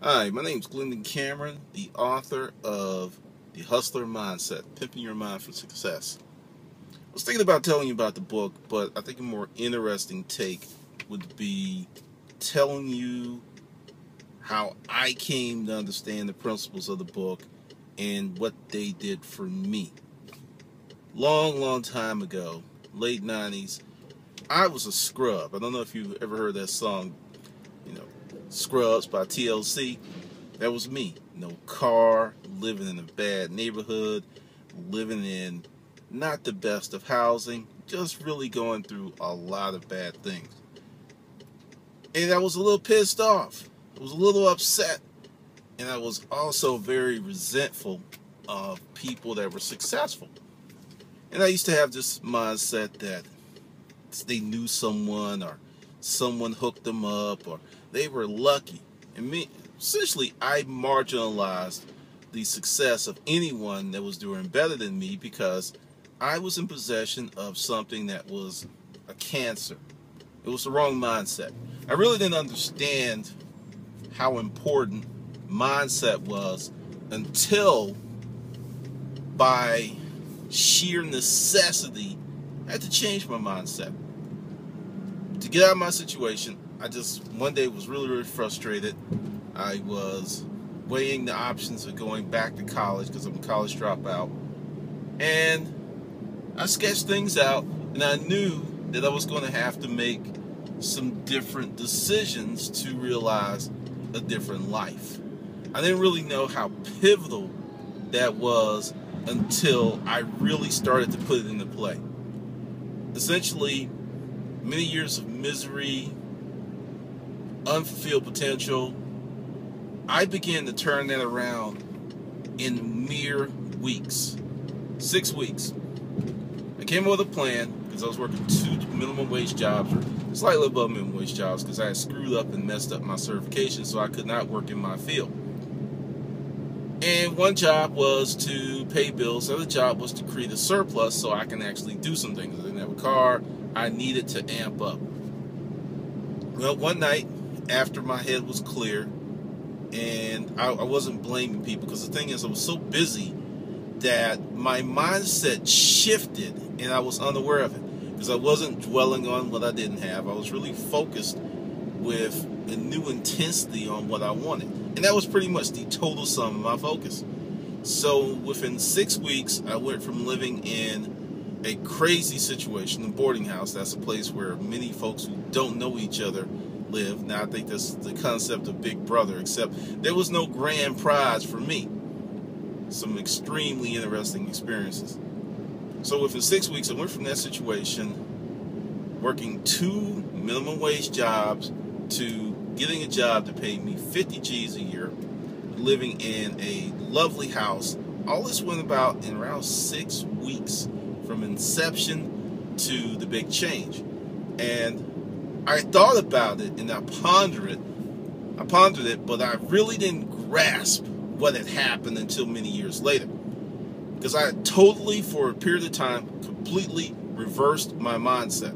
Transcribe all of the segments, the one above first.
Hi, my name is Glendon Cameron, the author of The Hustler Mindset, Pimping Your Mind for Success. I was thinking about telling you about the book, but I think a more interesting take would be telling you how I came to understand the principles of the book and what they did for me. Long time ago, late 90s, I was a scrub. I don't know if you've ever heard that song, Scrubs by TLC. That was me. No car, living in a bad neighborhood, living in not the best of housing, just really going through a lot of bad things. And I was a little pissed off. I was a little upset. And I was also very resentful of people that were successful. And I used to have this mindset that they knew someone or someone hooked them up or they were lucky. And essentially, I marginalized the success of anyone that was doing better than me because I was in possession of something that was a cancer. It was the wrong mindset. I really didn't understand how important mindset was until, by sheer necessity, I had to change my mindset. To get out of my situation, I just one day was really frustrated. I was weighing the options of going back to college because I'm a college dropout. And I sketched things out, and I knew that I was going to have to make some different decisions to realize a different life. I didn't really know how pivotal that was until I really started to put it into play. Essentially, many years of misery, unfulfilled potential, I began to turn that around in mere weeks. 6 weeks. I came up with a plan because I was working 2 minimum wage jobs, or slightly above minimum wage jobs, because I had screwed up and messed up my certification, so I could not work in my field. And one job was to pay bills, the other job was to create a surplus so I can actually do some things. I didn't have a car. I needed to amp up. Well, one night, after my head was clear, and I wasn't blaming people, because the thing is, I was so busy that my mindset shifted, and I was unaware of it, because I wasn't dwelling on what I didn't have. I was really focused with a new intensity on what I wanted, and that was pretty much the total sum of my focus. So within 6 weeks, I went from living in a crazy situation, a boarding house. That's a place where many folks who don't know each other live. Now, I think that's the concept of Big Brother, except there was no grand prize for me. Some extremely interesting experiences. So within 6 weeks, I went from that situation, working 2 minimum wage jobs, to getting a job to pay me 50 G's a year, living in a lovely house. All this went about in around 6 weeks, from inception to the big change. And I thought about it and I pondered it, but I really didn't grasp what had happened until many years later. Because I had totally, for a period of time, completely reversed my mindset.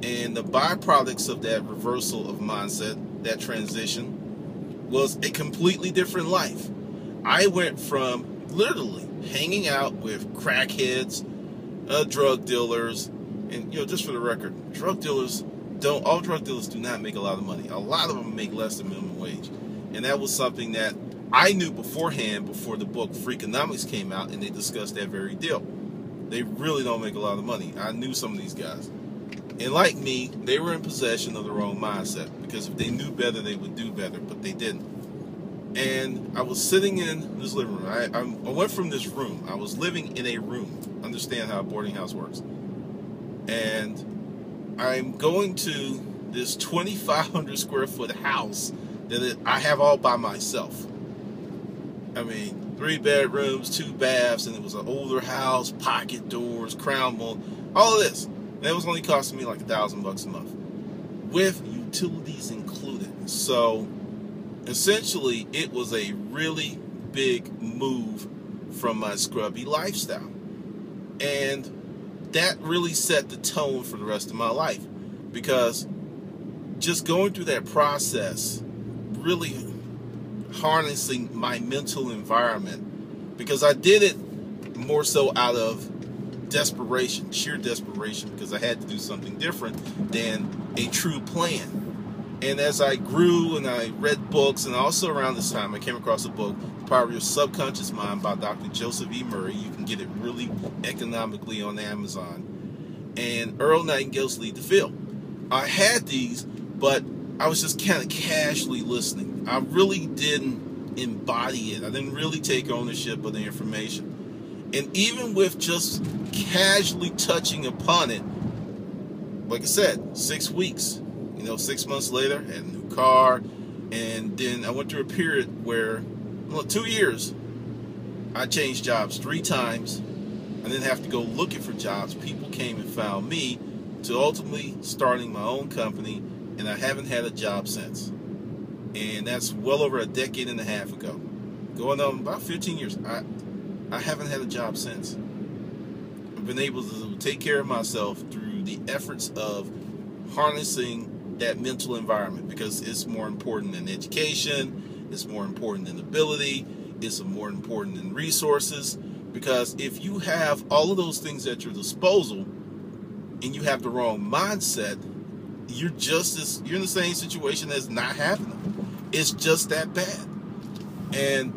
And the byproducts of that reversal of mindset, that transition, was a completely different life. I went from literally hanging out with crackheads, drug dealers, and just for the record, all drug dealers do not make a lot of money. A lot of them make less than minimum wage. And that was something that I knew beforehand, before the book Freakonomics came out, and they discussed that very deal. They really don't make a lot of money. I knew some of these guys. And like me, they were in possession of the wrong mindset, because if they knew better, they would do better, but they didn't. And I was sitting in this living room. I went from this room. I was living in a room. Understand how a boarding house works. And I'm going to this 2,500 square foot house that I have all by myself. I mean, 3 bedrooms, 2 baths, and it was an older house, pocket doors, crown mold, all of this. And it was only costing me like $1,000 a month, with utilities included. So essentially, it was a really big move from my scrubby lifestyle. And that really set the tone for the rest of my life, because just going through that process really harnessing my mental environment, because I did it more so out of desperation, sheer desperation, because I had to do something different than a true plan. And as I grew and I read books, and also around this time I came across a book, The Power of Your Subconscious Mind by Dr. Joseph E. Murray. You can get it really economically on Amazon. And Earl Nightingale's Lead to Feel. I had these, but I was just kind of casually listening. I really didn't embody it. I didn't really take ownership of the information. And even with just casually touching upon it, like I said, 6 weeks. 6 months later, I had a new car, and then I went through a period where, 2 years, I changed jobs 3 times. I didn't have to go looking for jobs. People came and found me, to ultimately starting my own company, and I haven't had a job since. And that's well over a decade and a half ago. Going on about 15 years. I haven't had a job since. I've been able to take care of myself through the efforts of harnessing that mental environment, because it's more important than education, it's more important than ability, it's more important than resources. Because if you have all of those things at your disposal and you have the wrong mindset, you're in the same situation as not having them. It's just that bad. And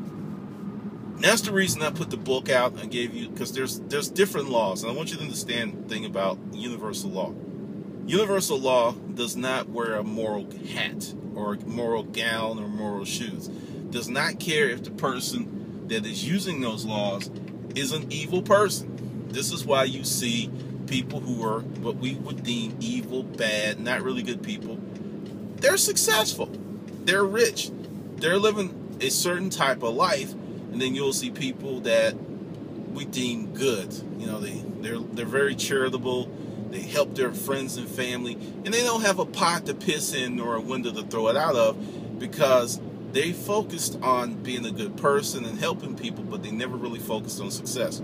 that's the reason I put the book out and gave you, because there's different laws, and I want you to understand the thing about universal law. Universal law does not wear a moral hat or a moral gown or moral shoes. Does not care if the person that is using those laws is an evil person. This is why you see people who are what we would deem evil, bad, not really good people. They're successful. They're rich. They're living a certain type of life, and then you'll see people that we deem good. They're very charitable. They help their friends and family, and they don't have a pot to piss in or a window to throw it out of, because they focused on being a good person and helping people, but they never really focused on success.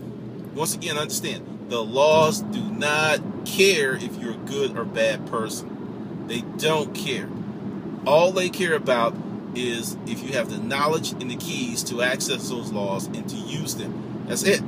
Once again, understand, the laws do not care if you're a good or bad person. They don't care. All they care about is if you have the knowledge and the keys to access those laws and to use them. That's it.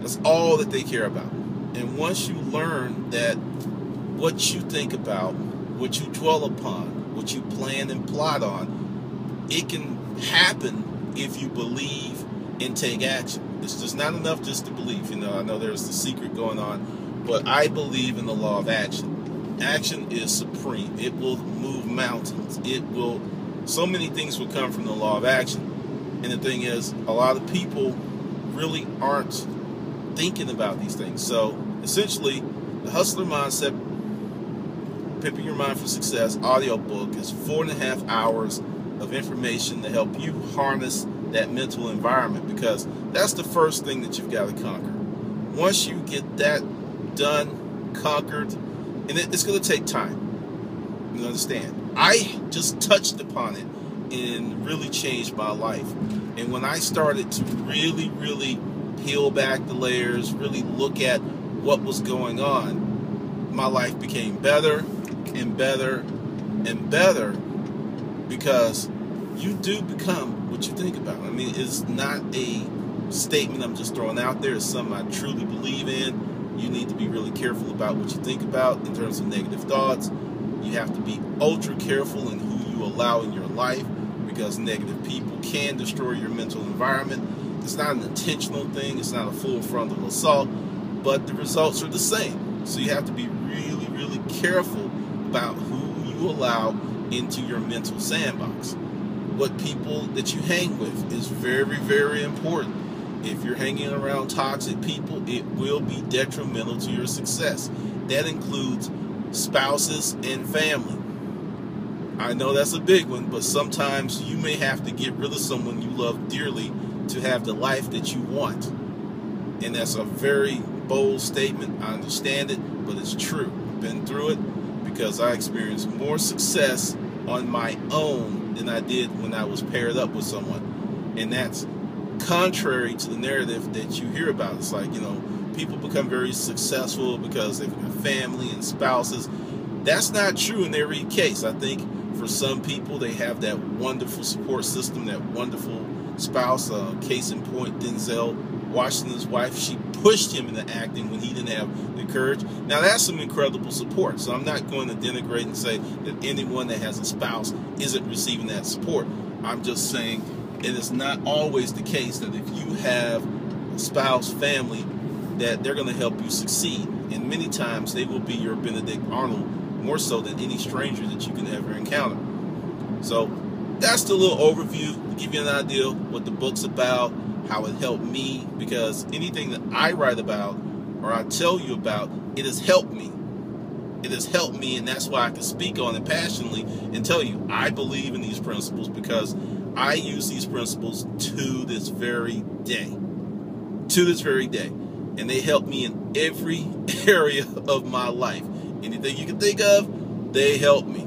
That's all that they care about. And once you learn that what you think about, what you dwell upon, what you plan and plot on, it can happen if you believe and take action. It's just not enough just to believe. I know there's the secret going on, but I believe in the law of action. Action is supreme. It will move mountains. So many things will come from the law of action. And the thing is, a lot of people really aren't thinking about these things. So essentially, the Hustler Mindset, Pimping Your Mind for Success audiobook is 4.5 hours of information to help you harness that mental environment, because that's the first thing that you've got to conquer. Once you get that done, conquered, and it's going to take time. You understand? I just touched upon it and really changed my life. And when I started to really, really peel back the layers, really look at what was going on, my life became better and better and better, because you do become what you think about. I mean, it's not a statement I'm just throwing out there. It's something I truly believe in. You need to be really careful about what you think about in terms of negative thoughts. You have to be ultra careful in who you allow in your life, because negative people can destroy your mental environment. It's not an intentional thing. It's not a full frontal assault, but the results are the same. So you have to be really, really careful about who you allow into your mental sandbox. What people that you hang with is very, very important. If you're hanging around toxic people, it will be detrimental to your success. That includes spouses and family. I know that's a big one, but sometimes you may have to get rid of someone you love dearly to have the life that you want. And that's a very bold statement. I understand it, but it's true. I've been through it, because I experienced more success on my own than I did when I was paired up with someone. And that's contrary to the narrative that you hear about. It's like, people become very successful because they've got family and spouses. That's not true in every case. I think For some people, they have that wonderful support system, that wonderful spouse. Case in point, Denzel Washington's wife, she pushed him into acting when he didn't have the courage. Now, that's some incredible support. So I'm not going to denigrate and say that anyone that has a spouse isn't receiving that support. I'm just saying it is not always the case that if you have a spouse, family, that they're going to help you succeed. And many times they will be your Benedict Arnold, more so than any stranger that you can ever encounter. So that's the little overview to give you an idea what the book's about, how it helped me, because anything that I write about or I tell you about, it has helped me. It has helped me, and that's why I can speak on it passionately and tell you I believe in these principles, because I use these principles to this very day. To this very day. And they help me in every area of my life. Anything you can think of, they help me.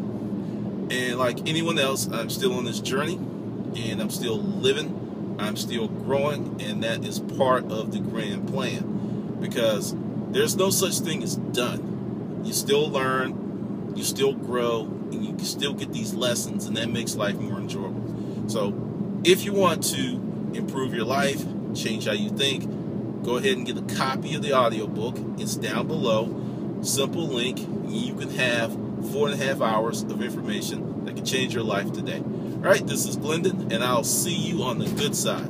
And like anyone else, I'm still on this journey, and I'm still living. I'm still growing, and that is part of the grand plan, because there's no such thing as done. You still learn, you still grow, and you can still get these lessons, and that makes life more enjoyable. So if you want to improve your life, change how you think, go ahead and get a copy of the audiobook. It's down below. Simple link. You can have 4.5 hours of information that can change your life today. All right, this is Glendon, and I'll see you on the good side.